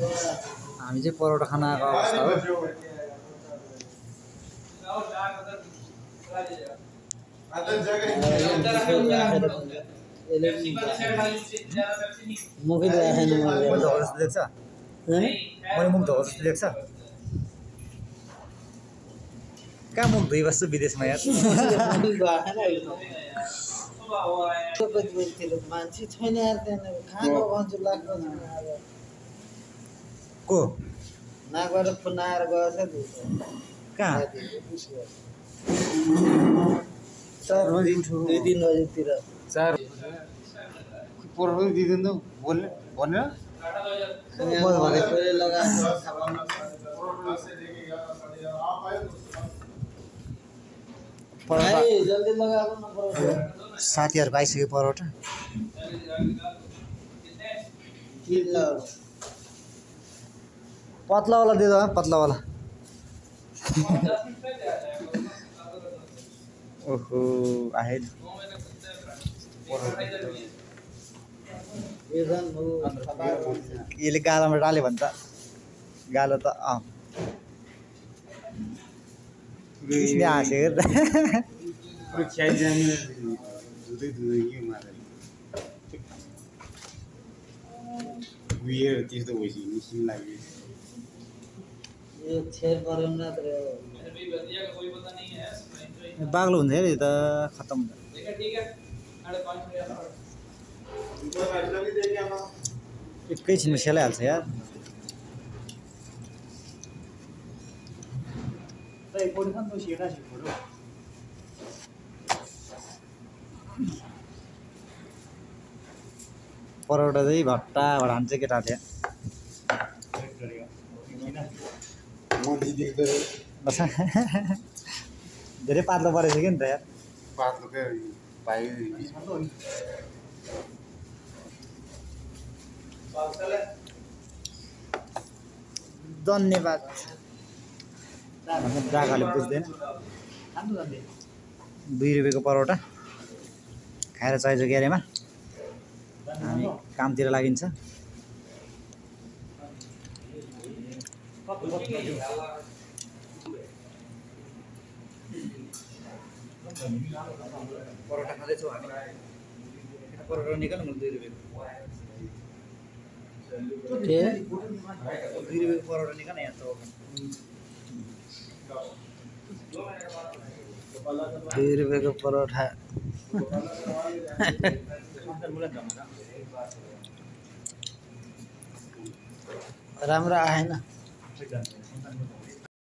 हामी चाहिँ परोटा खान आएको अवस्था हो। मुखै राखेन मैले धोको जस्तो देख्छ, मैले मुख धोको जस्तो देख्छ। कहाँ मुख धोइबस्छु विदेशमा यार। मान्छे छैन यार त्यहाँ कहाँको भन्छु लाग्छ को नाकबाट फुनाएर गएछ कहाँ 4 बजी 2-3 बजीतिर 4 परोटा दिदिन त बोल्ने भनेर जल्दी लगाएको न परोटा साथीहरुको आइसक्यो परोटा। पतला वाला दे दो, पतला वाला। ओहो आहेल यसले गालामा डाल्यो भने त गालो त किसले हाँस्यो त त्यस्तो भइसक्यो मिसिन लाग्यो यो छेर परेन त बाग्लो हुन्छ है त खत्तम हुन्छ। एकैछिनमा सेलाइहाल्छ यार। परोटा चाहिँ भट्टा भडान्छ केटाले। धेरै पातलो परेछ कि नि त यार। पातलो के पाइ धन्यवाद। ग्राहकहरूले बुझ्दैन। 2 रुपियाँको परोटा खाएर चाहिन्छ ग्यारेमा हामी कामतिर लागिन्छ। परोटा खाँदैछौँ हामी। परोटा निकाल्नु न 2 रुपियाँको। 2 रुपियाँको परोटा निकाल यहाँ त। 2 रुपियाँको परोटा राम्रो आएन।